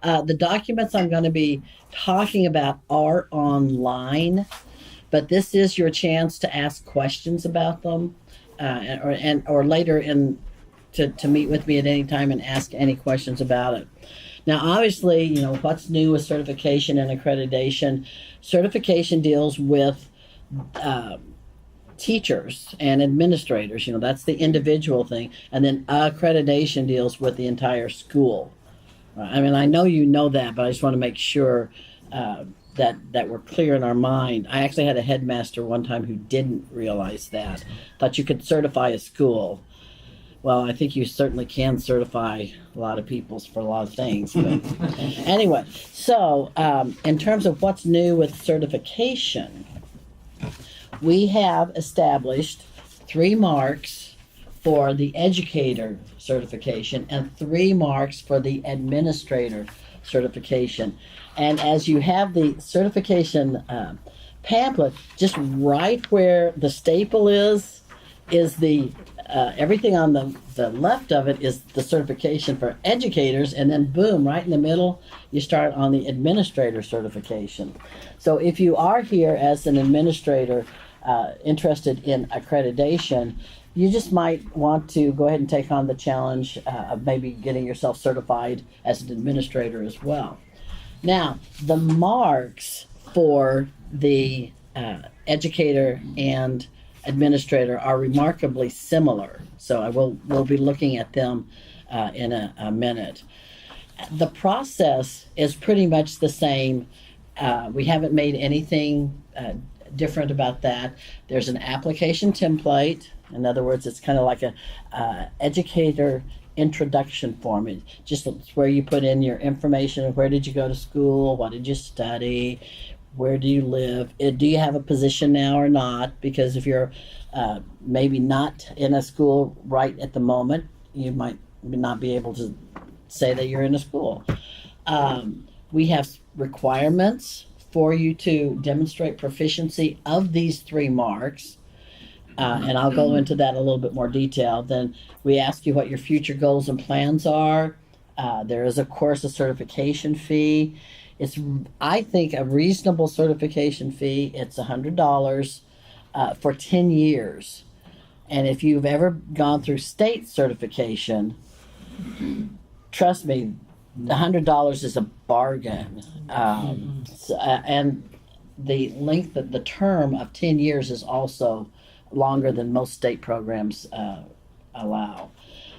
The documents I'm going to be talking about are online, but this is your chance to ask questions about them, or later to meet with me at any time and ask any questions about it. Now, obviously, what's new with certification and accreditation. Certification deals with teachers and administrators. That's the individual thing. And then accreditation deals with the entire school. I mean, I know you know that, but I just want to make sure that we're clear in our mind. I actually had a headmaster one time who didn't realize that. Thought you could certify a school. Well, I think you certainly can certify a lot of people for a lot of things. But anyway, so in terms of what's new with certification, we have established 3 marks for the educator certification and 3 marks for the administrator certification. And as you have the certification pamphlet, just right where the staple is the everything on the left of it is the certification for educators, and then boom, right in the middle, you start on the administrator certification. So if you are here as an administrator interested in accreditation, you just might want to go ahead and take on the challenge of maybe getting yourself certified as an administrator as well. Now, the marks for the educator and administrator are remarkably similar, so we'll be looking at them in a minute. The process is pretty much the same. We haven't made anything different about that. There's an application template. In other words, it's kind of like a educator introduction form. It's just where you put in your information of where did you go to school, what did you study, where do you live, do you have a position now or not? Because if you're maybe not in a school right at the moment, you might not be able to say that you're in a school. We have requirements for you to demonstrate proficiency of these 3 marks. And I'll go into that in a little bit more detail. Then we ask you what your future goals and plans are. There is, of course, a certification fee. It's, I think, a reasonable certification fee. It's $100 for 10 years. And if you've ever gone through state certification, trust me, $100 is a bargain. And the length of the term of 10 years is also longer than most state programs allow.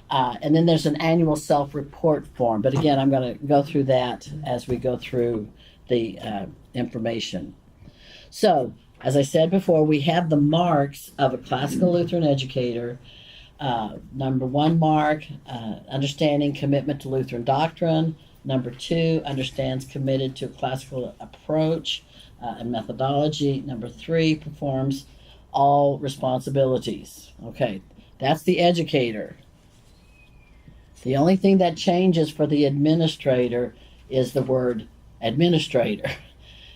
And then there's an annual self-report form. But again, I'm going to go through that as we go through the information. So, as I said before, we have the marks of a classical Lutheran educator. Number 1 mark, understanding commitment to Lutheran doctrine. Number 2, understands committed to a classical approach and methodology. Number 3, performs all responsibilities. Okay, that's the educator. The only thing that changes for the administrator is the word administrator.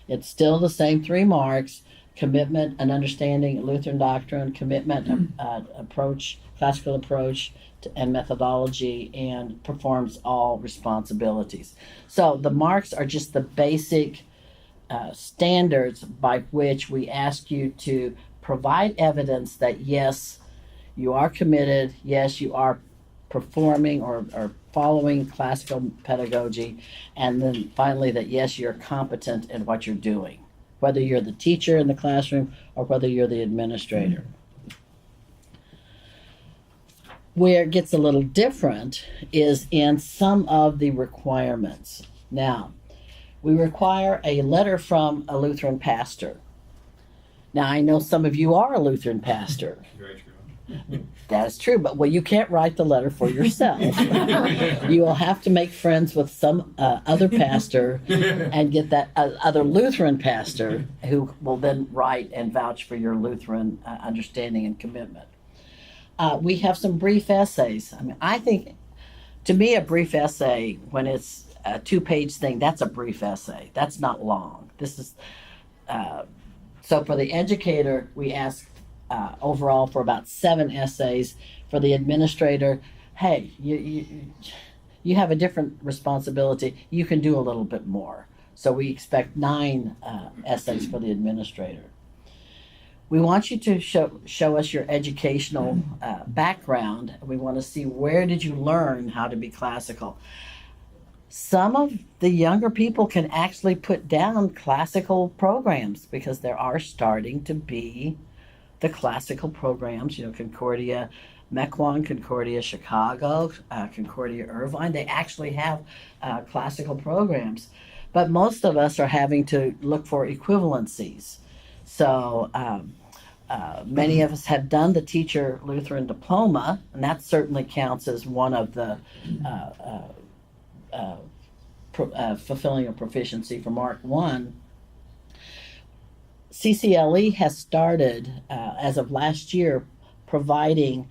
It's still the same 3 marks: commitment and understanding Lutheran doctrine, commitment, approach, classical approach, and methodology, and performs all responsibilities. So the marks are just the basic standards by which we ask you to provide evidence that yes, you are committed, yes, you are performing or following classical pedagogy, and then finally that yes, you're competent in what you're doing, whether you're the teacher in the classroom or whether you're the administrator. Where it gets a little different is in some of the requirements. Now, we require a letter from a Lutheran pastor. Now, I know some of you are a Lutheran pastor. Very true. That is true, but you can't write the letter for yourself. You will have to make friends with some other pastor and get that other Lutheran pastor who will then write and vouch for your Lutheran understanding and commitment. We have some brief essays. I mean, I think, to me, a brief essay, when it's a 2-page thing, that's a brief essay. That's not long. This is so for the educator, we ask overall for about 7 essays. For the administrator, hey, you have a different responsibility. You can do a little bit more. So we expect 9 essays for the administrator. We want you to show us your educational background. We want to see, where did you learn how to be classical? Some of the younger people can actually put down classical programs because there are starting to be the classical programs, Concordia Mequon, Concordia Chicago, Concordia Irvine. They actually have classical programs. But most of us are having to look for equivalencies. So many of us have done the teacher Lutheran diploma, and that certainly counts as one of the fulfilling a proficiency for Mark 1. CCLE has started, as of last year, providing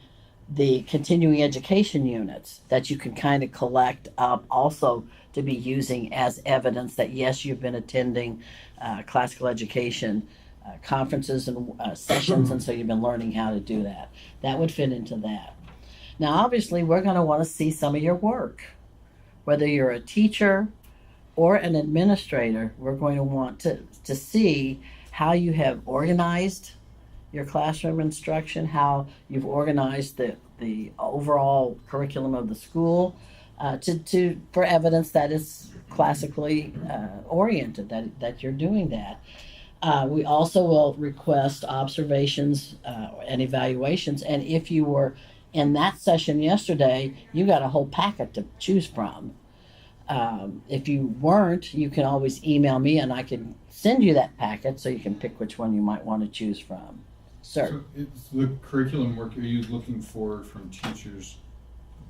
the continuing education units that you can kind of collect up also to be using as evidence that, yes, you've been attending classical education conferences and sessions, and so you've been learning how to do that. That would fit into that. Now, obviously, we're going to want to see some of your work. Whether you're a teacher or an administrator, we're going to want to see how you have organized your classroom instruction, how you've organized the overall curriculum of the school, for evidence that is classically oriented, that you're doing that. We also will request observations and evaluations, and if you were in that session yesterday, you got a whole packet to choose from. If you weren't, you can always email me and I can send you that packet so you can pick which one you might want to choose from. Sir? So it's the curriculum work, are you looking for from teachers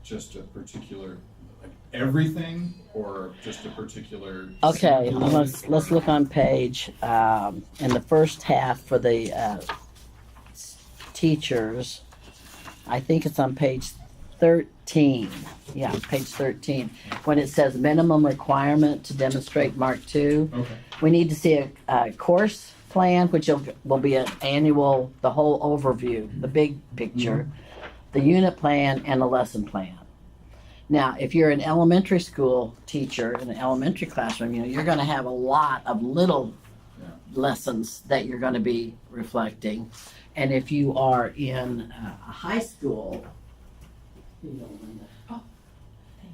just a particular, like everything, or just a particular? Okay, let's look on page, in the first half for the teachers. I think it's on page 13. Yeah, page 13. When it says minimum requirement to demonstrate Mark II, Okay. we need to see a course plan, which will be an annual, the whole overview, the big picture, the unit plan, and a lesson plan. Now, if you're an elementary school teacher in an elementary classroom, you're going to have a lot of little lessons that you're going to be reflecting. And if you are in a high school,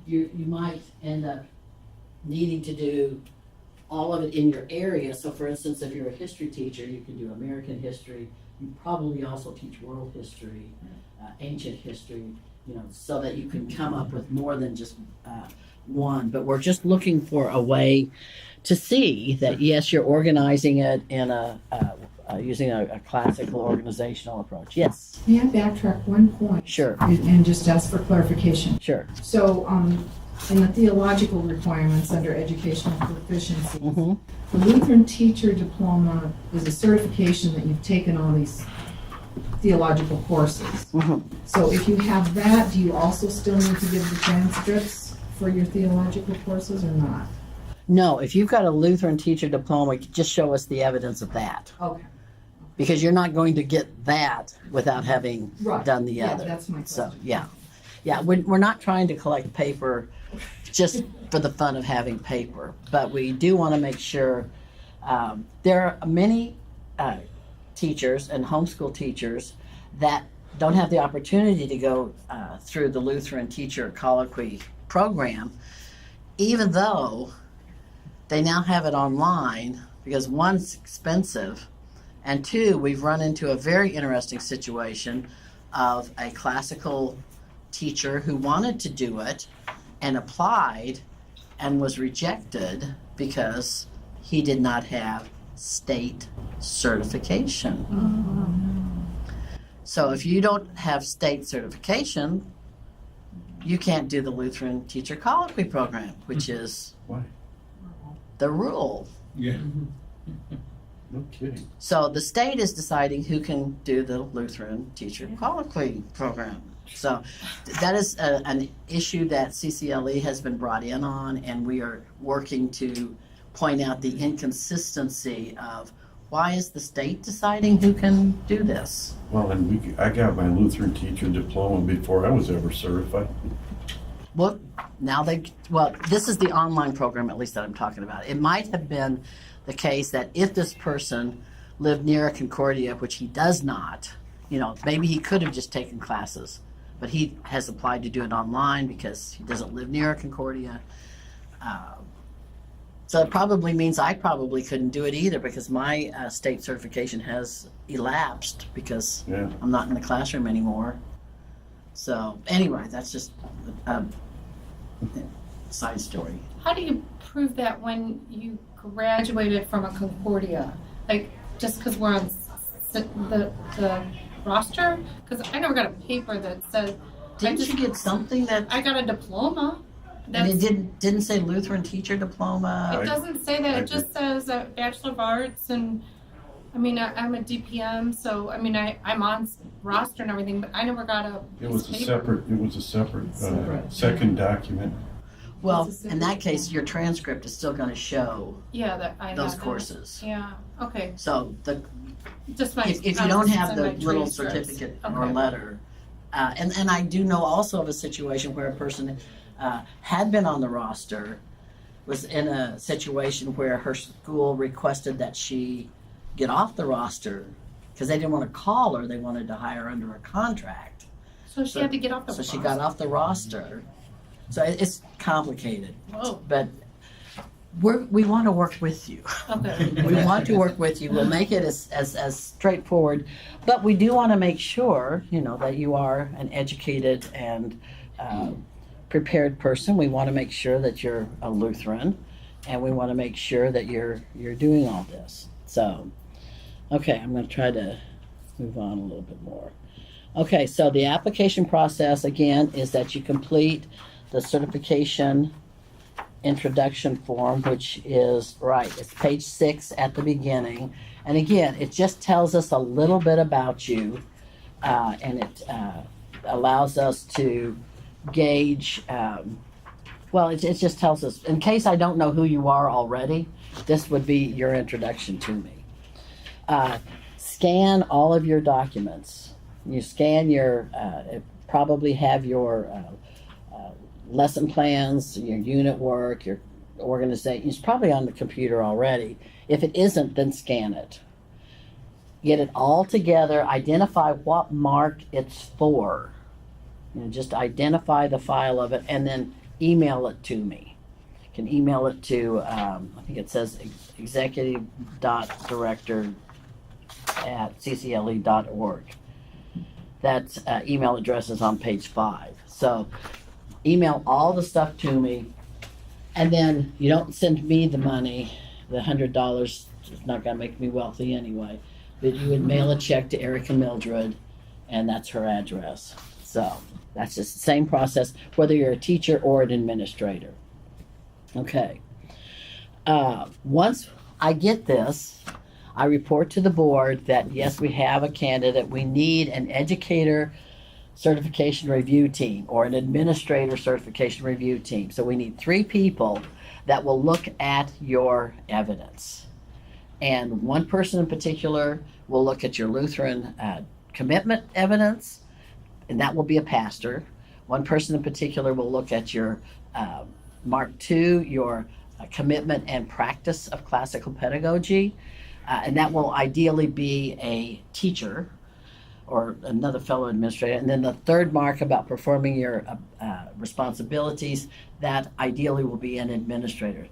you might end up needing to do all of it in your area. So for instance, if you're a history teacher, you can do American history. You probably also teach world history, ancient history, so that you can come up with more than just one. But we're just looking for a way to see that, yes, you're organizing it in using a classical organizational approach. Yes? May I backtrack one point? Sure. And just ask for clarification? Sure. So, in the theological requirements under educational proficiency, Mm-hmm. the Lutheran teacher diploma is a certification that you've taken all these theological courses. Mm-hmm. So if you have that, do you also still need to give the transcripts for your theological courses or not? No, if you've got a Lutheran teacher diploma, just show us the evidence of that. Okay. Because you're not going to get that without having done the Yeah, other. that's my question. So, yeah, we're not trying to collect paper just for the fun of having paper, but we do want to make sure. There are many teachers and homeschool teachers that don't have the opportunity to go through the Lutheran Teacher Colloquy program, even though they now have it online, because one, it's expensive, and two, we've run into a very interesting situation of a classical teacher who wanted to do it and applied and was rejected because he did not have state certification. So if you don't have state certification, you can't do the Lutheran Teacher Colloquy program, which is Why? the rule. Yeah. No kidding. So the state is deciding who can do the Lutheran Teacher Colloquy program. So that is an issue that CCLE has been brought in on, and we are working to point out the inconsistency of why is the state deciding who can do this? Well, and I got my Lutheran teacher diploma before I was ever certified. Well, Now this is the online program, at least that I'm talking about. It might have been the case that if this person lived near a Concordia, which he does not, maybe he could have just taken classes, but he has applied to do it online because he doesn't live near a Concordia. So it probably means I probably couldn't do it either because my state certification has elapsed because Yeah. I'm not in the classroom anymore. So anyway, that's just a side story. How do you prove that when you graduated from a Concordia? Like, just because we're on the roster? Because I never got a paper that said, Didn't you get something that, I got a diploma. and it That's, didn't say Lutheran teacher diploma? it doesn't say that, I it just says a Bachelor of Arts, and, I'm a DPM, so, I'm on roster and everything, but I never got a It was piece a of paper. separate, Separate. second document. Well, It's a in that simple- case, your transcript is still going to show Yeah, that I those had that. courses. Yeah, okay, So just my. if you I don't was have the send my little transcripts. certificate or Okay. letter, and I do know also of a situation where a person had been on the roster, was in a situation where her school requested that she get off the roster because they didn't want to call her, they wanted to hire her under a contract. So she had to get off the So she roster. got off the roster. So it's complicated, Whoa, but we want to work with you. okay. We want to work with you. We'll make it as straightforward, but we do want to make sure, that you are an educated and prepared person. We want to make sure that you're a Lutheran, and we want to make sure that you're doing all this. So, okay, I'm going to try to move on a little bit more. Okay, so the application process again is that you complete the certification introduction form, which is it's page 6 at the beginning, and again it just tells us a little bit about you, and it allows us to gauge it just tells us, in case I don't know who you are already, this would be your introduction to me. Scan all of your documents. You scan your probably have your lesson plans, your unit work, your organization. It's probably on the computer already. If it isn't, then scan it. Get it all together, identify what mark it's for. Just identify the file of it and then email it to me. You can email it to, I think it says executive.director@ccle.org. That email address is on page 5. So email all the stuff to me, and then you don't send me the money. The $100 is not going to make me wealthy anyway. But you would mail a check to Erica Mildred, and that's her address. So that's just the same process, whether you're a teacher or an administrator. Okay. Once I get this, I report to the board that yes, we have a candidate. We need an educator certification review team or an administrator certification review team. So we need 3 people that will look at your evidence. And one person in particular will look at your Lutheran commitment evidence, and that will be a pastor. One person in particular will look at your Mark II, your commitment and practice of classical pedagogy, and that will ideally be a teacher or another fellow administrator. And then the third mark about performing your responsibilities, that ideally will be an administrator.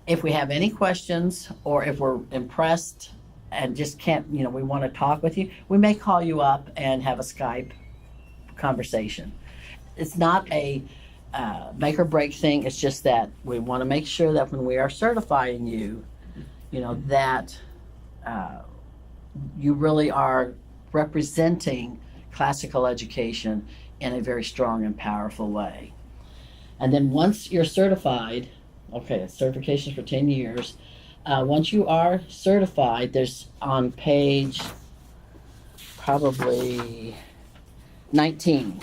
If we have any questions or if we're impressed and just can't, we want to talk with you, we may call you up and have a Skype conversation. It's not a make or break thing. It's just that we want to make sure that when we are certifying you, that you really are representing classical education in a very strong and powerful way. And then once you're certified, certifications for 10 years. Once you are certified, there's on page probably 19.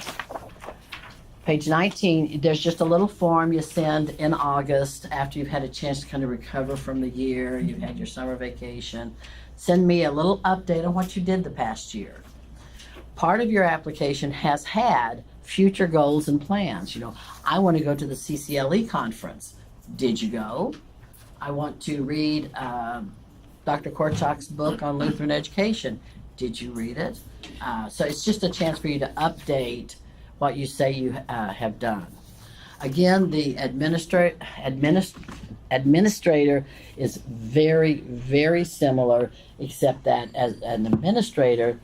Page 19, there's just a little form you send in August after you've had a chance to kind of recover from the year, you've had your summer vacation. Send me a little update on what you did the past year. Part of your application has had future goals and plans. I want to go to the CCLE conference. Did you go? I want to read Dr. Korchak's book on Lutheran education. Did you read it? So it's just a chance for you to update what you say you have done. Again, the administrator is very, very similar, except that as an administrator,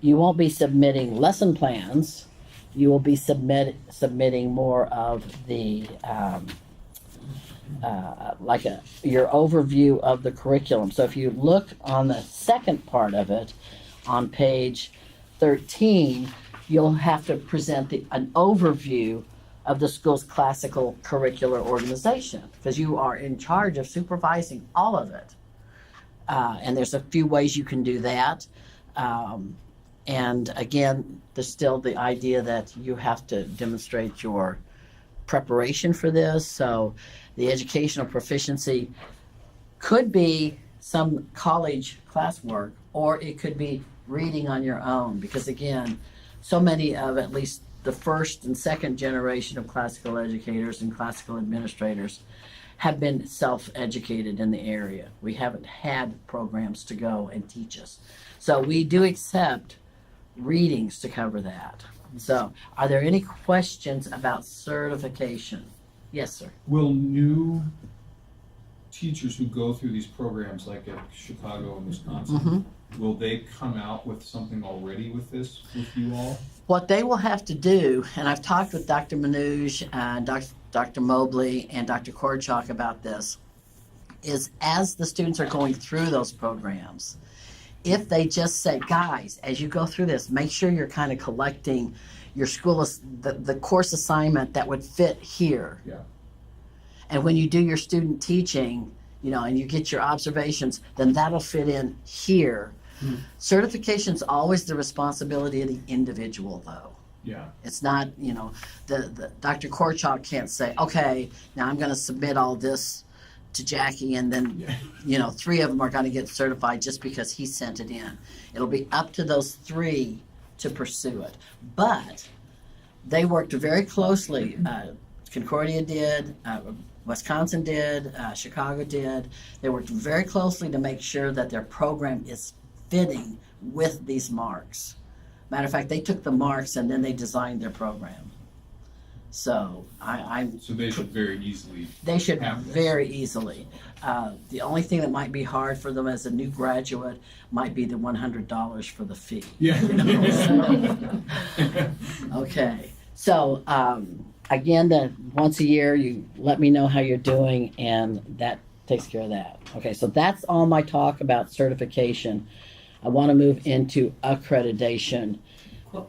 you won't be submitting lesson plans. You will be submitting more of the your overview of the curriculum. So if you look on the second part of it, on page 13, you'll have to present an overview of the school's classical curricular organization, because you are in charge of supervising all of it. And there's a few ways you can do that. And again, there's still the idea that you have to demonstrate your preparation for this. So the educational proficiency could be some college classwork, or it could be reading on your own, because again, so many of at least the first and second generation of classical educators and classical administrators have been self-educated in the area. We haven't had programs to go and teach us. So we do accept readings to cover that. So are there any questions about certification? Yes, sir. Will new teachers who go through these programs, like at Chicago and Wisconsin, will they come out with something already with this, with you all? What they will have to do, and I've talked with Dr. Manouche and Dr. Mobley and Dr. Korchak about this, is as the students are going through those programs, if they just say, guys, as you go through this, make sure you're kind of collecting your school, the course assignment that would fit here. Yeah. And when you do your student teaching, and you get your observations, then that'll fit in here. Certification's always the responsibility of the individual, though. Yeah. It's not, the Dr. Korchak can't say, okay, now I'm going to submit all this to Jackie, and then, 3 of them are going to get certified just because he sent it in. It'll be up to those 3 to pursue it. But they worked very closely. Concordia did, Wisconsin did, Chicago did. They worked very closely to make sure that their program is fitting with these marks. Matter of fact, they took the marks and then they designed their program. So So they should very easily. they should have this. very easily. The only thing that might be hard for them as a new graduate might be the $100 for the fee. Yeah. Okay, so again, once a year, you let me know how you're doing, and that takes care of that. Okay, so that's all my talk about certification. I want to move into accreditation.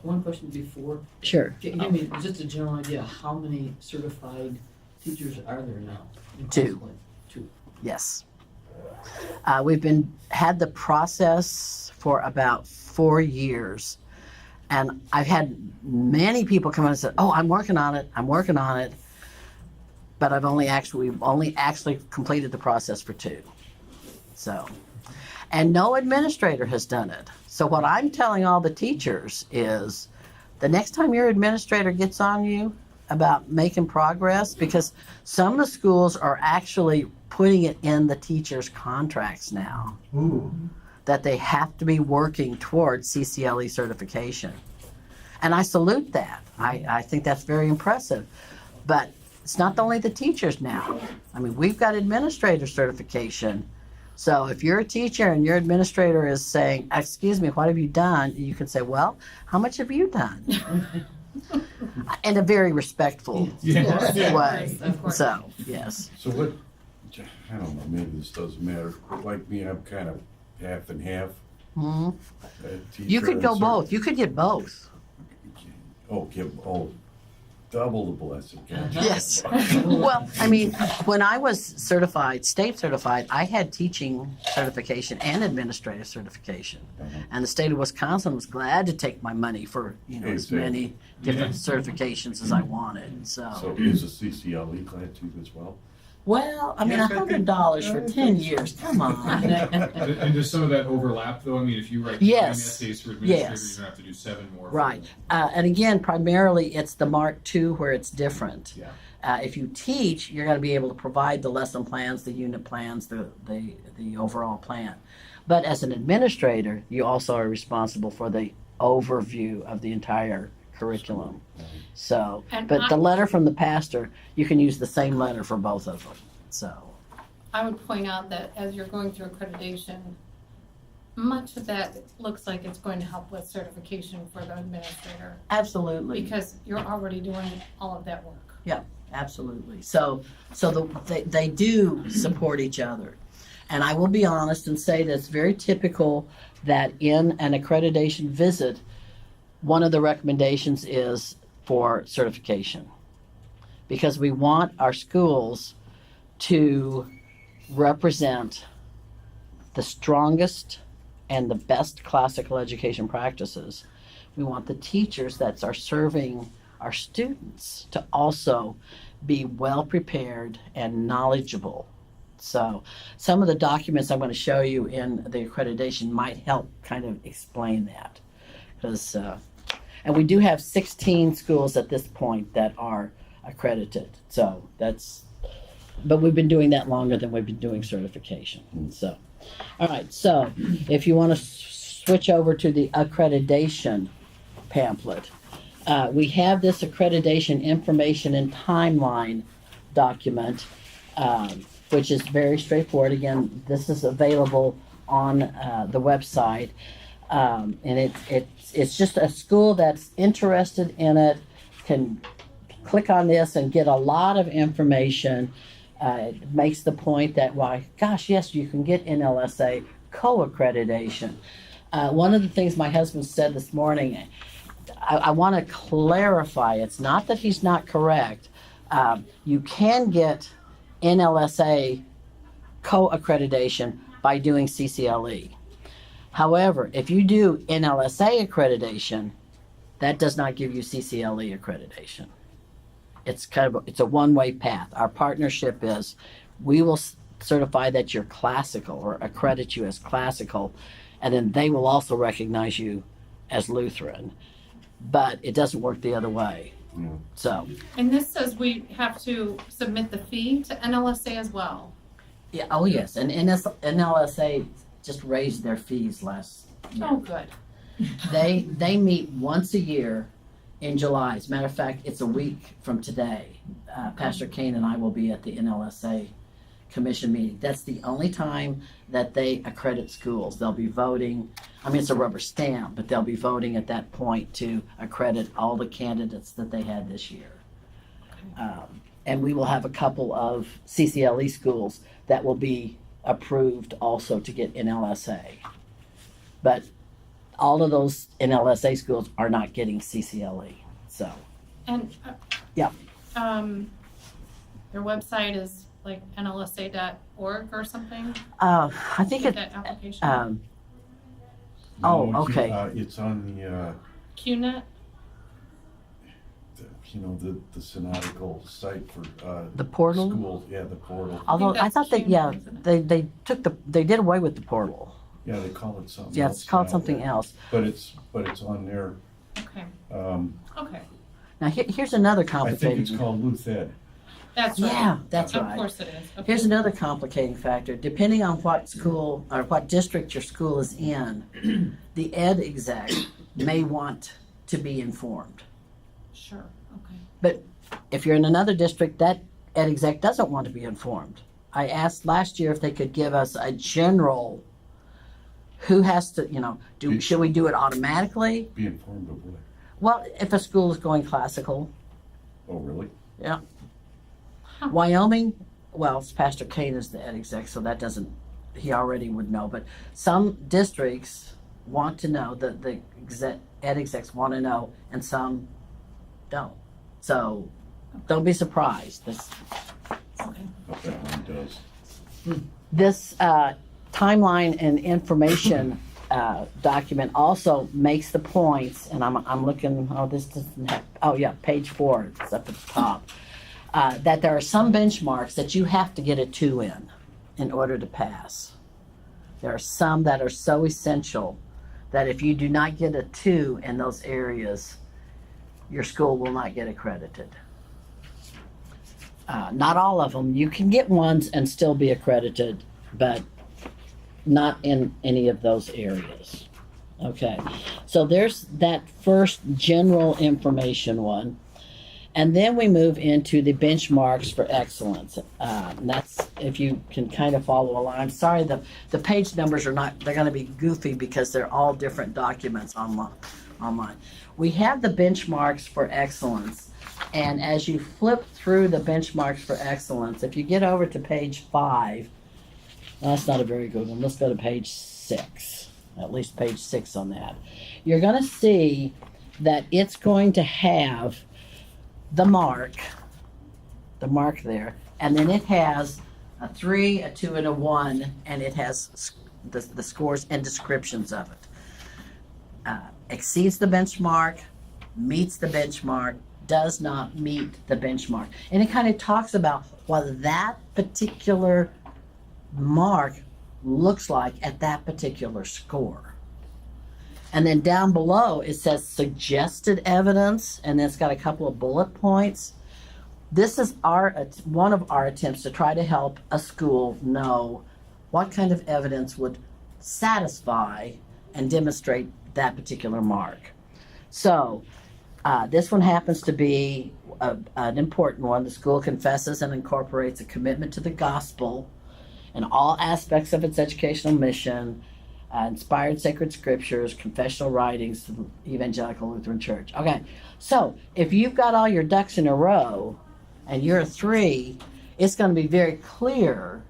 One question before. Sure. Can you give me just a general idea, how many certified teachers are there now? in 2. Classically? 2. Yes. We've had the process for about 4 years. And I've had many people come in and say, oh, I'm working on it. But we've only actually completed the process for 2. So, and no administrator has done it. So what I'm telling all the teachers is the next time your administrator gets on you about making progress, because some of the schools are actually putting it in the teachers' contracts now. Ooh. That they have to be working towards CCLE certification. And I salute that. I think that's very impressive. But it's not only the teachers now. I mean, we've got administrator certification. So if you're a teacher and your administrator is saying, excuse me, what have you done? You can say, well, how much have you done? In a very respectful way. Of course. So, yes. So what, I don't know, maybe this doesn't matter, but like me, I'm kind of half and half. Mhm. Teacher You could and go cert- both. You could get both. Double the blessing. Gotcha. Yes. Well, I mean, when I was state certified, I had teaching certification and administrative certification. And the state of Wisconsin was glad to take my money for, as Exactly. many different certifications as I wanted. So is a CCLE glad to as well? Well, I mean, Yes, I think- $100 for 10 years, come on. And does some of that overlap though? I mean, if you write 9 Yes. essays for administrators, Yes. you don't have to do 7 more. Right. And again, primarily it's the Mark II where it's different. Yeah. If you teach, you're going to be able to provide the lesson plans, the unit plans, the overall plan. But as an administrator, you also are responsible for the overview of the entire curriculum. So, And but the letter from the pastor, you can use the same letter for both of them. So, I would point out that as you're going through accreditation, much of that looks like it's going to help with certification for the administrator, absolutely. because you're already doing all of that work. Absolutely. So they do support each other. And I will be honest and say that it's very typical that in an accreditation visit, one of the recommendations is for certification. Because we want our schools to represent the strongest and the best classical education practices. We want the teachers that are serving our students to also be well prepared and knowledgeable. So some of the documents I'm going to show you in the accreditation might help kind of explain that. Because, and we do have 16 schools at this point that are accredited. So that's, but we've been doing that longer than we've been doing certification. So, all right. So if you want to switch over to the accreditation pamphlet, we have this accreditation information and timeline document, which is very straightforward. Again, this is available on the website, and it's just a school that's interested in it can click on this and get a lot of information. It makes the point that, why, gosh, yes, you can get NLSA co-accreditation. One of the things my husband said this morning, I want to clarify, it's not that he's not correct. You can get NLSA co-accreditation by doing CCLE. However, if you do NLSA accreditation, that does not give you CCLE accreditation. It's a one-way path. Our partnership is we will certify that you're classical or accredit you as classical, and then they will also recognize you as Lutheran. But it doesn't work the other way. No. So. And this says we have to submit the fee to NLSA as well. Yeah. Oh yes. And NLSA just raised their fees last year. Oh, good. They meet once a year in July. As a matter of fact, it's a week from today. Pastor Kane and I will be at the NLSA commission meeting. That's the only time that they accredit schools. They'll be voting. I mean, it's a rubber stamp, but they'll be voting at that point to accredit all the candidates that they had this year. And we will have a couple of CCLE schools that will be approved also to get NLSA. But all of those NLSA schools are not getting CCLE. So. And. Yeah. Their website is like nlsa.org or something? I think it. That application? Oh, No, okay. It's on the, QNet? the synodical site for, The portal? schools, yeah, the portal. Although I that's thought that, QNet, yeah, isn't it? they did away with the portal. Yeah, they call it something else. Yeah, it's called now, something but- else. But it's on there. Okay, okay. Now here's another I think complicating. it's called Lutheran. That's right. Yeah, that's Of right. course it is. Okay. Here's another complicating factor. Depending on what school or what district your school is in, the ed exec may want to be informed. Sure, okay. But if you're in another district, that ed exec doesn't want to be informed. I asked last year if they could give us a general, who has to, should we do it automatically? Be informed of what? Well, if a school is going classical, Oh, really? yeah. Wyoming, well, Pastor Kane is the ed exec, so that doesn't, he already would know. But some districts want to know, the ed execs want to know, and some don't. So don't be surprised. Okay. What that one does. This timeline and information document also makes the points, and I'm looking, this doesn't have, oh yeah, page 4, it's up at the top. that there are some benchmarks that you have to get a 2 in order to pass. There are some that are so essential that if you do not get a 2 in those areas, your school will not get accredited. Not all of them. You can get ones and still be accredited, but not in any of those areas. Okay, so there's that first general information one. And then we move into the benchmarks for excellence. And that's, if you can kind of follow along. I'm sorry, the page numbers are not, they're gonna be goofy because they're all different documents online. We have the benchmarks for excellence. And as you flip through the benchmarks for excellence, if you get over to page 5, that's not a very good one. Let's go to page 6, at least page 6 on that. You're gonna see that it's going to have the mark there, and then it has a 3, a 2, and a 1, and it has the scores and descriptions of it. Exceeds the benchmark, meets the benchmark, does not meet the benchmark. And it kind of talks about what that particular mark looks like at that particular score. And then down below it says suggested evidence, and then it's got a couple of bullet points. This is one of our attempts to try to help a school know what kind of evidence would satisfy and demonstrate that particular mark. So this one happens to be an important one. The school confesses and incorporates a commitment to the gospel in all aspects of its educational mission, inspired sacred scriptures, confessional writings to the Evangelical Lutheran Church. Okay, so if you've got all your ducks in a row and you're a 3, it's going to be very clear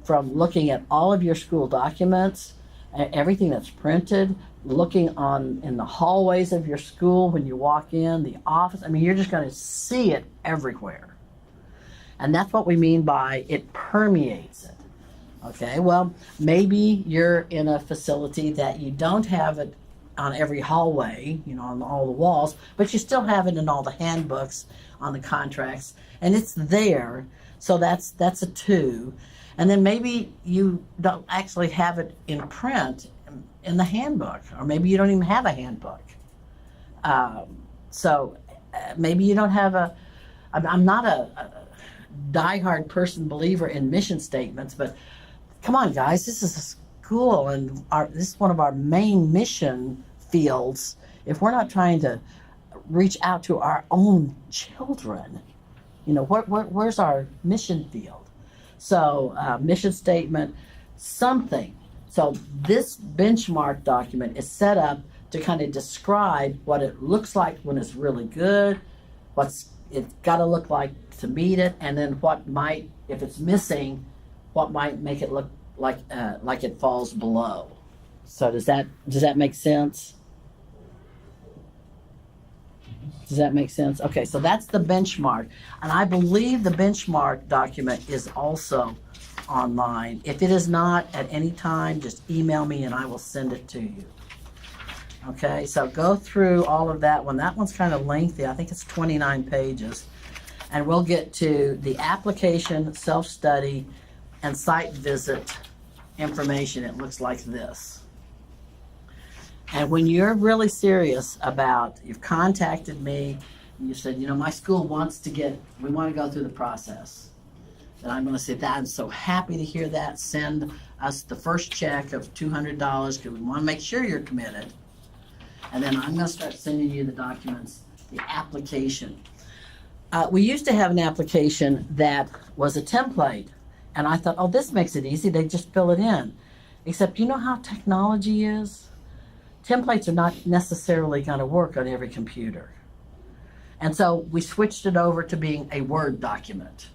from looking at all of your school documents, everything that's printed, looking in the hallways of your school when you walk in, the office. I mean, you're just going to see it everywhere. And that's what we mean by it permeates it. Okay, well, maybe you're in a facility that you don't have it on every hallway, on all the walls, but you still have it in all the handbooks, on the contracts, and it's there. So that's a 2. And then maybe you don't actually have it in print in the handbook, or maybe you don't even have a handbook. So maybe you don't have I'm not a diehard believer in mission statements, but come on, guys, this is a school, and this is one of our main mission fields. If we're not trying to reach out to our own children, where's our mission field? So mission statement, something. So this benchmark document is set up to kind of describe what it looks like when it's really good, it's got to look like to meet it, and then what might, if it's missing, what might make it look like it falls below. So does that make sense? Does that make sense? Okay, so that's the benchmark. And I believe the benchmark document is also online. If it is not, at any time, just email me and I will send it to you. Okay, so go through all of that one. That one's kind of lengthy. I think it's 29 pages. And we'll get to the application, self-study, and site visit information. It looks like this. And when you're really serious about, you've contacted me, and you said, my school wants we want to go through the process. And I'm going to say that I'm so happy to hear that. Send us the first check of $200 because we want to make sure you're committed. And then I'm going to start sending you the documents, the application. We used to have an application that was a template. And I thought, oh, this makes it easy. They just fill it in. Except you know how technology is? Templates are not necessarily going to work on every computer. And so we switched it over to being a Word document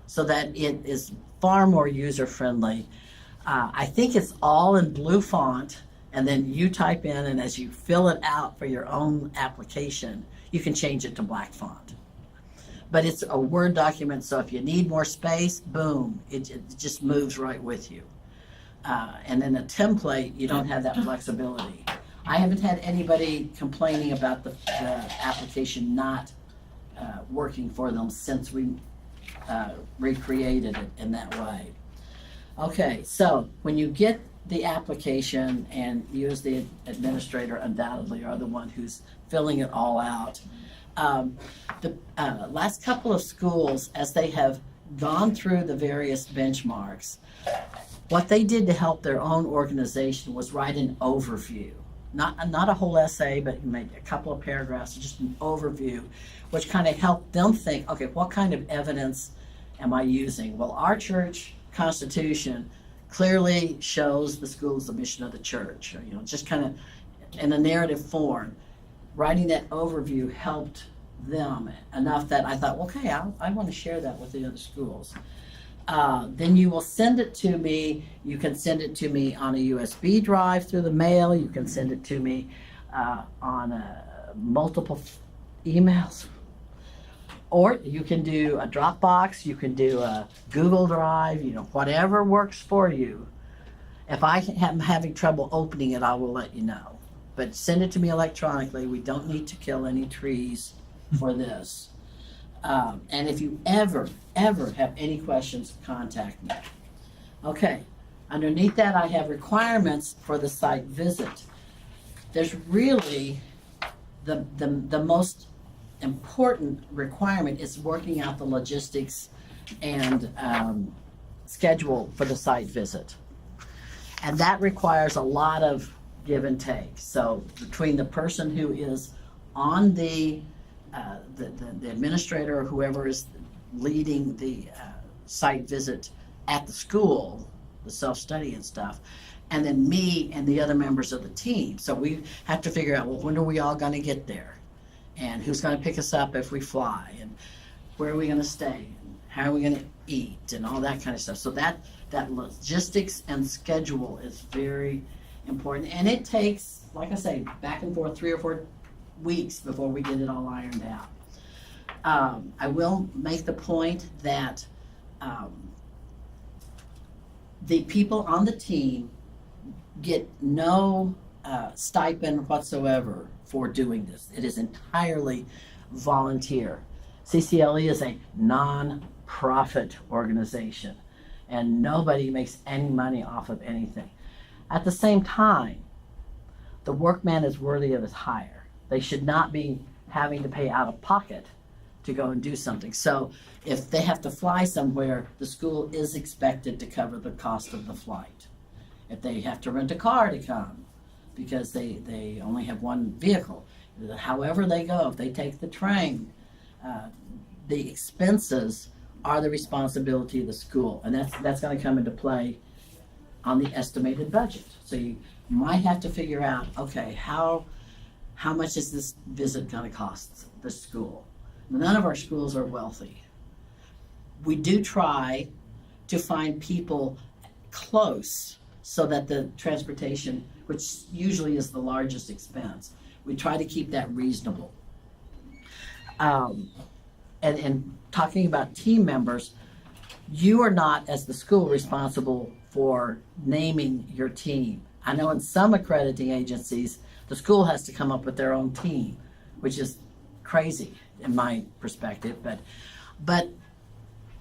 so that it is far more user-friendly. I think it's all in blue font, and then you type in, and as you fill it out for your own application, you can change it to black font. But it's a Word document, so if you need more space, boom, it just moves right with you. And in a template, you don't have that flexibility. I haven't had anybody complaining about the application not working for them since we recreated it in that way. Okay, so when you get the application, and you as the administrator undoubtedly are the one who's filling it all out. The last couple of schools, as they have gone through the various benchmarks, what they did to help their own organization was write an overview. Not a whole essay, but maybe a couple of paragraphs, just an overview, which kind of helped them think, okay, what kind of evidence am I using? Well, our church constitution clearly shows the school as the mission of the church, just kind of in a narrative form. Writing that overview helped them enough that I thought, okay, I want to share that with the other schools. Then you will send it to me. You can send it to me on a USB drive through the mail. You can send it to me on multiple emails. Or you can do a Dropbox, you can do a Google Drive, whatever works for you. If I am having trouble opening it, I will let you know. But send it to me electronically. We don't need to kill any trees for this. And if you ever have any questions, contact me. Okay, underneath that I have requirements for the site visit. There's really the most important requirement is working out the logistics and schedule for the site visit. And that requires a lot of give and take. So between the person who is on the administrator or whoever is leading the site visit at the school, the self-study and stuff, and then me and the other members of the team. So we have to figure out, well, when are we all going to get there? And who's going to pick us up if we fly, and where are we going to stay, and how are we going to eat, and all that kind of stuff. So that logistics and schedule is very important, and it takes, like I say, back and forth 3 or 4 weeks before we get it all ironed out. I will make the point that the people on the team get no stipend whatsoever for doing this. It is entirely volunteer. CCLE is a non-profit organization, and nobody makes any money off of anything. At the same time, the workman is worthy of his hire. They should not be having to pay out of pocket to go and do something. So if they have to fly somewhere, the school is expected to cover the cost of the flight. If they have to rent a car to come, because they only have one vehicle, however they go, if they take the train, the expenses are the responsibility of the school, and that's going to come into play on the estimated budget. So you might have to figure out, okay, how much is this visit going to cost the school? None of our schools are wealthy. We do try to find people close so that the transportation, which usually is the largest expense, we try to keep that reasonable. And talking about team members, you are not, as the school, responsible for naming your team. I know in some accrediting agencies, the school has to come up with their own team, which is crazy in my perspective, but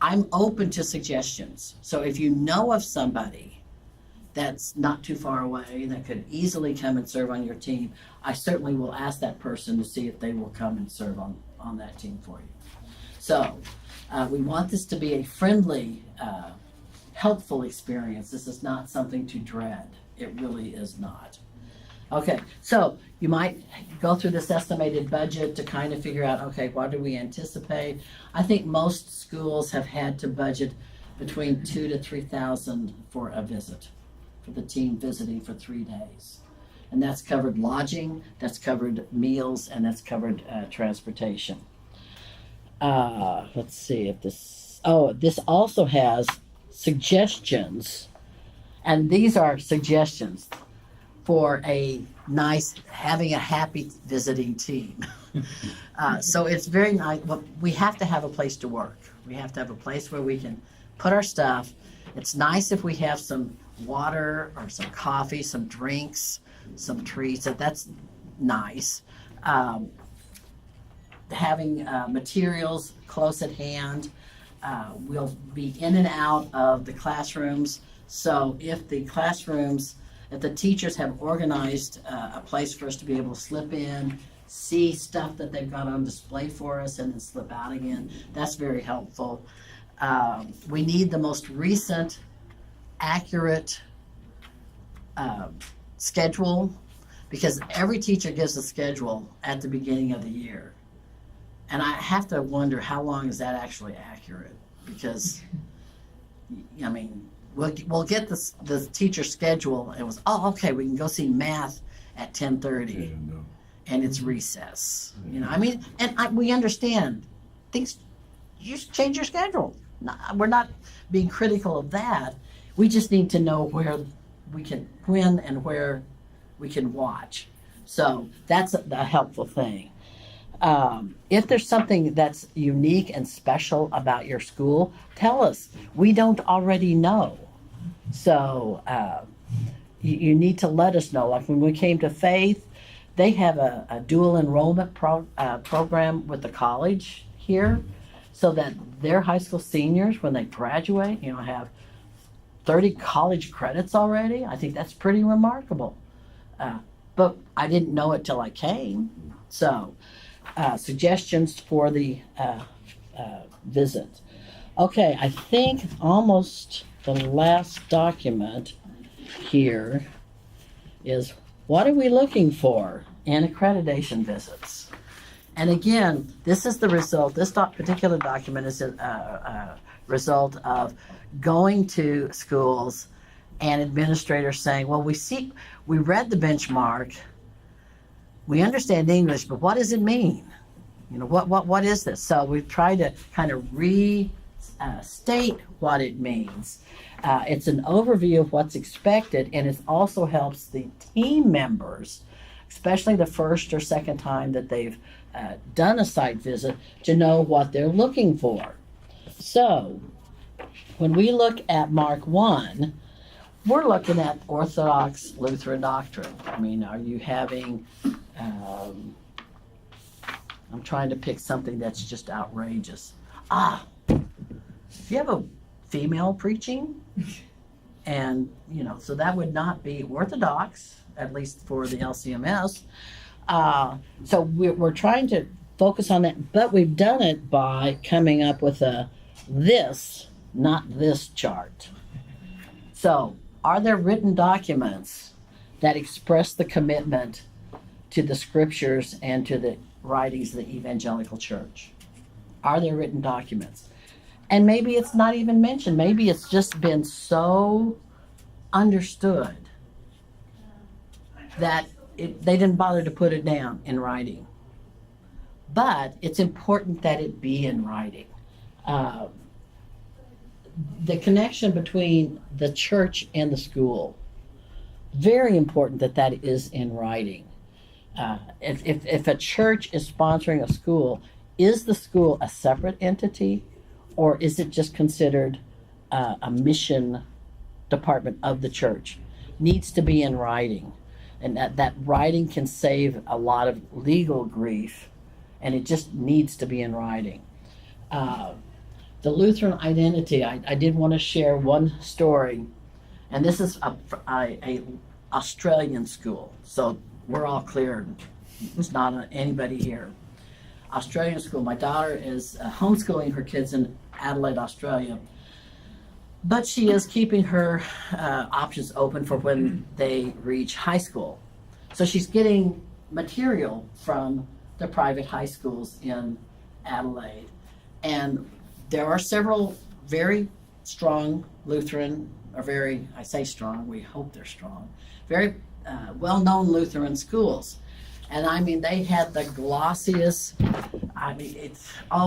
I'm open to suggestions. So if you know of somebody that's not too far away that could easily come and serve on your team, I certainly will ask that person to see if they will come and serve on that team for you. So we want this to be a friendly, helpful experience. This is not something to dread. It really is not. Okay, so you might go through this estimated budget to kind of figure out, okay, what do we anticipate? I think most schools have had to budget between $2,000 to $3,000 for a visit, for the team visiting for 3 days. And that's covered lodging, that's covered meals, and that's covered transportation. Let's see if this also has suggestions, and these are suggestions for having a happy visiting team. So it's very nice. Well, we have to have a place to work. We have to have a place where we can put our stuff. It's nice if we have some water or some coffee, some drinks, some treats. That's nice. Having materials close at hand. will be in and out of the classrooms. So if the teachers have organized a place for us to be able to slip in, see stuff that they've got on display for us, and then slip out again, that's very helpful. We need the most recent, accurate schedule, because every teacher gives a schedule at the beginning of the year. And I have to wonder, how long is that actually accurate? Because, I mean, we'll get the teacher schedule, and it was, oh, okay, we can go see math at 10:30, Yeah, no. and it's recess. You know, I mean, and we understand things. You change your schedule. We're not being critical of that. We just need to know when and where we can watch. So that's a helpful thing. If there's something that's unique and special about your school, tell us. We don't already know. So you need to let us know. Like when we came to Veith, they have a dual enrollment program with the college here, so that their high school seniors, when they graduate, have 30 college credits already. I think that's pretty remarkable. But I didn't know it till I came. So suggestions for the visit. Okay, I think almost the last document here is, what are we looking for in accreditation visits? And again, this is the result. This particular document is a result of going to schools and administrators saying, well, we read the benchmark, we understand English, but what does it mean? What is this? So we've tried to kind of restate what it means. It's an overview of what's expected, and it also helps the team members, especially the first or second time that they've done a site visit, to know what they're looking for. So when we look at Mark 1, we're looking at Orthodox Lutheran doctrine. I mean, are you having, I'm trying to pick something that's just outrageous. Do you have a female preaching? And, so that would not be Orthodox, at least for the LCMS. So we're trying to focus on that, but we've done it by coming up with this, not this chart. So, are there written documents that express the commitment to the scriptures and to the writings of the evangelical church? Are there written documents? And maybe it's not even mentioned. Maybe it's just been so understood that they didn't bother to put it down in writing. But it's important that it be in writing. The connection between the church and the school, very important that is in writing. If a church is sponsoring a school, is the school a separate entity, or is it just considered a mission department of the church? Needs to be in writing. And that writing can save a lot of legal grief, and it just needs to be in writing. The Lutheran identity, I did want to share one story, and this is a Australian school, so we're all clear. It's not anybody here. Australian school. My daughter is homeschooling her kids in Adelaide, Australia, but she is keeping her options open for when they reach high school. So she's getting material from the private high schools in Adelaide. And there are several very strong Lutheran, I say strong, we hope they're strong, very well-known Lutheran schools. And I mean, they had the glossiest, it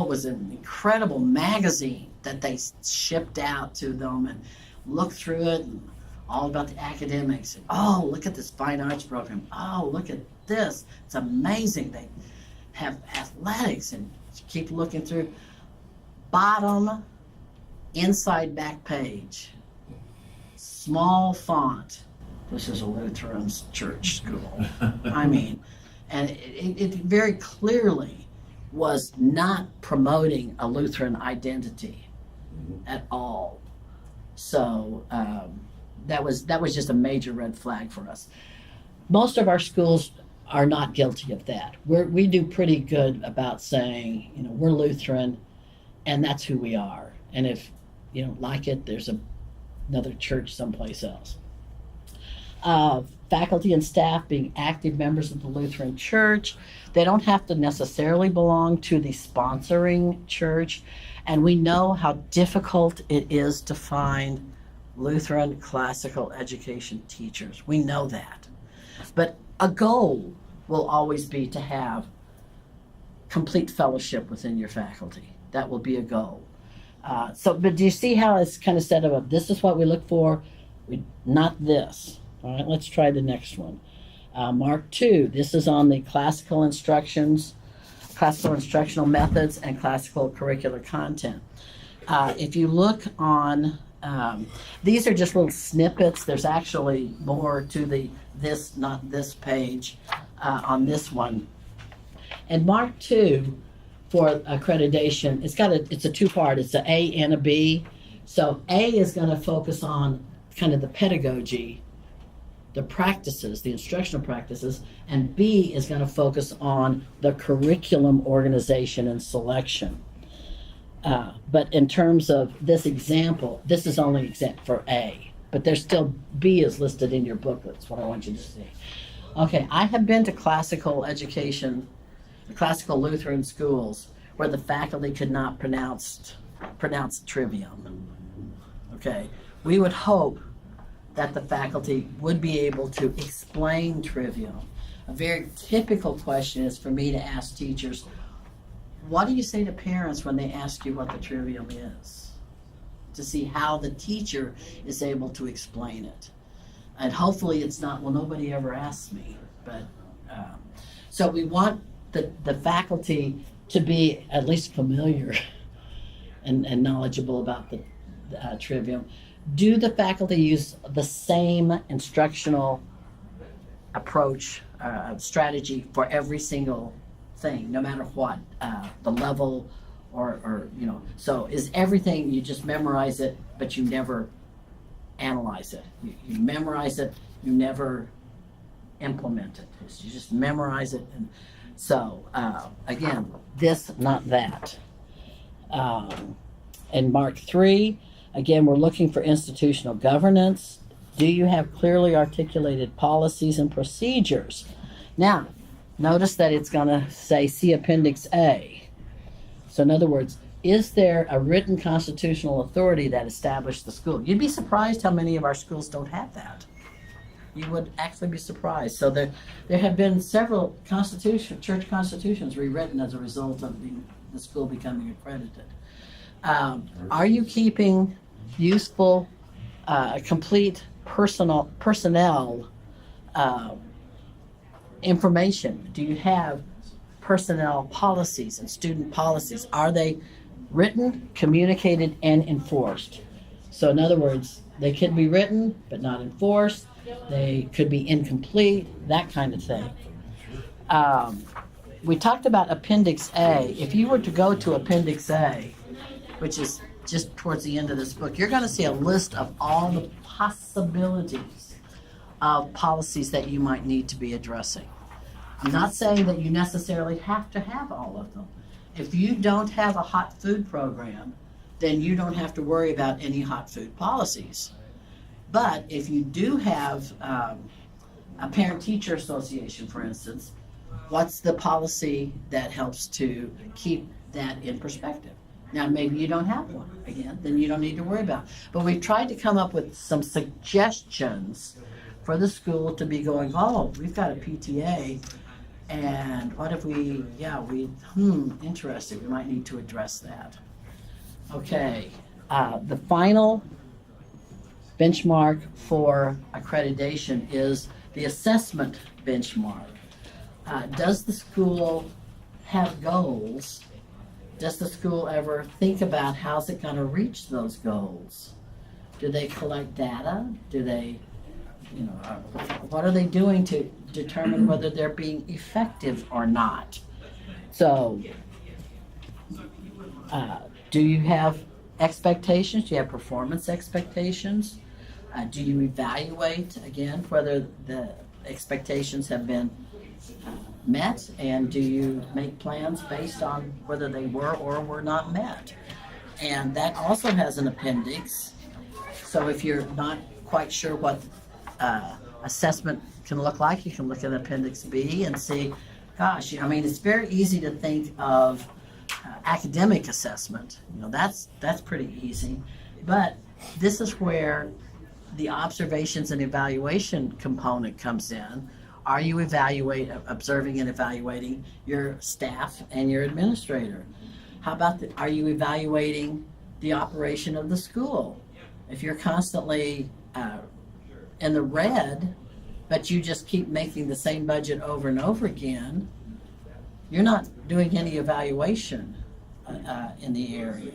was an incredible magazine that they shipped out to them, and look through it, and all about the academics. And, oh, look at this fine arts program. Oh, look at this. It's amazing. They have athletics, and you keep looking through. Bottom, inside back page, small font. This is a Lutheran church school. I mean, and it very clearly was not promoting a Lutheran identity. at all. So that was just a major red flag for us. Most of our schools are not guilty of that. We do pretty good about saying, we're Lutheran, and that's who we are. And if you don't like it, there's another church someplace else. Faculty and staff being active members of the Lutheran Church. They don't have to necessarily belong to the sponsoring church. And we know how difficult it is to find Lutheran classical education teachers. We know that. But a goal will always be to have complete fellowship within your faculty. That will be a goal. But do you see how it's kind of set up? This is what we look for, not this. All right, let's try the next one. Mark 2, this is on the classical instructional methods and classical curricular content. If you look on, these are just little snippets. There's actually more to this, not this page, on this one. And Mark 2 for accreditation, it's a two-part. It's an A and a B. So A is going to focus on kind of the pedagogy, the practices, the instructional practices, and B is going to focus on the curriculum organization and selection. But in terms of this example, this is only exempt for A, but there's still B is listed in your booklets, what I want you to see. Okay, I have been to classical education, classical Lutheran schools where the faculty could not pronounce trivium. Okay, we would hope that the faculty would be able to explain trivium. A very typical question is for me to ask teachers, what do you say to parents when they ask you what the trivium is? To see how the teacher is able to explain it. And hopefully it's not, well, nobody ever asked me. But so we want the faculty to be at least familiar and knowledgeable about the trivium. Do the faculty use the same instructional approach, strategy for every single thing, no matter what, the level or so is everything, you just memorize it, but you never analyze it. You memorize it, you never implement it. You just memorize it. And so, again, this, not that. In Mark 3, again, we're looking for institutional governance. Do you have clearly articulated policies and procedures? Now, notice that it's going to say, see Appendix A. So in other words, is there a written constitutional authority that established the school? You'd be surprised how many of our schools don't have that. You would actually be surprised. So there have been several church constitutions rewritten as a result of the school becoming accredited. Are you keeping useful, complete personnel information? Do you have personnel policies and student policies? Are they written, communicated, and enforced? So in other words, they could be written but not enforced. They could be incomplete, that kind of thing. We talked about Appendix A. If you were to go to Appendix A, which is just towards the end of this book, you're going to see a list of all the possibilities of policies that you might need to be addressing. I'm not saying that you necessarily have to have all of them. If you don't have a hot food program, then you don't have to worry about any hot food policies. But if you do have a parent-teacher association, for instance, what's the policy that helps to keep that in perspective? Now, maybe you don't have one, again, then you don't need to worry about it. But we've tried to come up with some suggestions for the school to be going, oh, we've got a PTA, and what if interesting, we might need to address that. Okay, the final benchmark for accreditation is the assessment benchmark. Does the school have goals? Does the school ever think about how's it going to reach those goals? Do they collect data? Do they, what are they doing to determine whether they're being effective or not? So, do you have expectations? Do you have performance expectations? Do you evaluate, again, whether the expectations have been met? And do you make plans based on whether they were or were not met? And that also has an appendix. So if you're not quite sure what assessment can look like, you can look at Appendix B and see, gosh, I mean, it's very easy to think of academic assessment. That's pretty easy. But this is where the observations and evaluation component comes in. Are you observing and evaluating your staff and your administrator? How about are you evaluating the operation of the school? If you're constantly in the red, but you just keep making the same budget over and over again, you're not doing any evaluation in the area.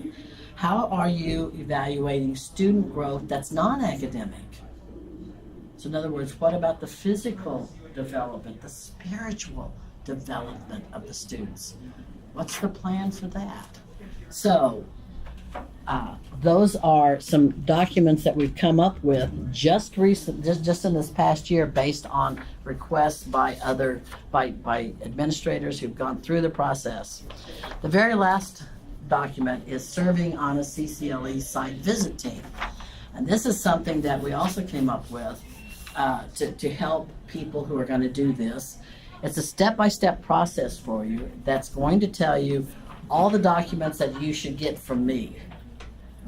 How are you evaluating student growth that's non-academic? So in other words, what about the physical development, the spiritual development of the students? What's the plan for that? So those are some documents that we've come up with just in this past year, based on requests by administrators who've gone through the process. The very last document is serving on a CCLE site visit team, and this is something that we also came up with to help people who are going to do this. It's a step-by-step process for you that's going to tell you all the documents that you should get from me.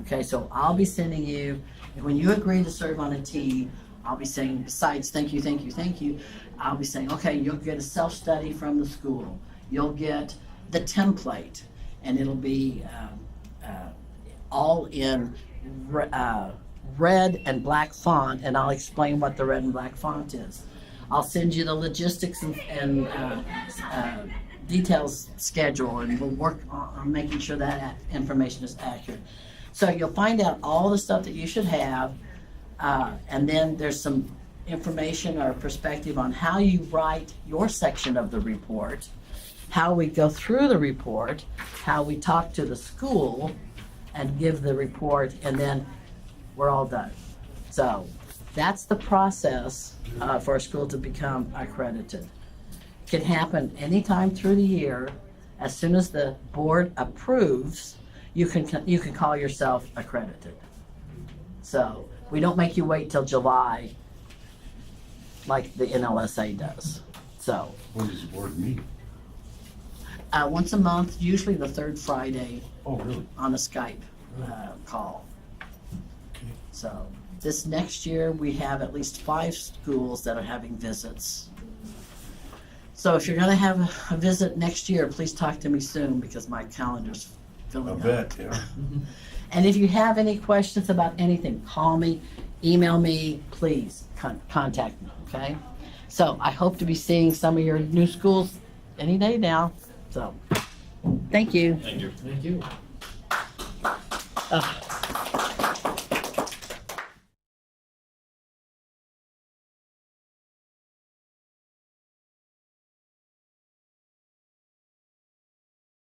Okay, so I'll be sending you, when you agree to serve on a team, I'll be saying, besides thank you, thank you, thank you, I'll be saying, okay, you'll get a self-study from the school. You'll get the template, and it'll be all in red and black font, and I'll explain what the red and black font is. I'll send you the logistics and details schedule, and we'll work on making sure that information is accurate. So you'll find out all the stuff that you should have, and then there's some information or perspective on how you write your section of the report, how we go through the report, how we talk to the school and give the report, and then we're all done. So that's the process for a school to become accredited. It can happen anytime through the year. As soon as the board approves, you can call yourself accredited. So we don't make you wait till July like the NLSA does. So When does the board meet? once a month, usually the third Friday Oh, really? on a Skype call. So this next year, we have at least 5 schools that are having visits. So if you're gonna have a visit next year, please talk to me soon, because my calendar's I filling up. bet, yeah. And if you have any questions about anything, call me, email me, please contact me, okay? So I hope to be seeing some of your new schools any day now. So, thank you. Thank you. Ugh.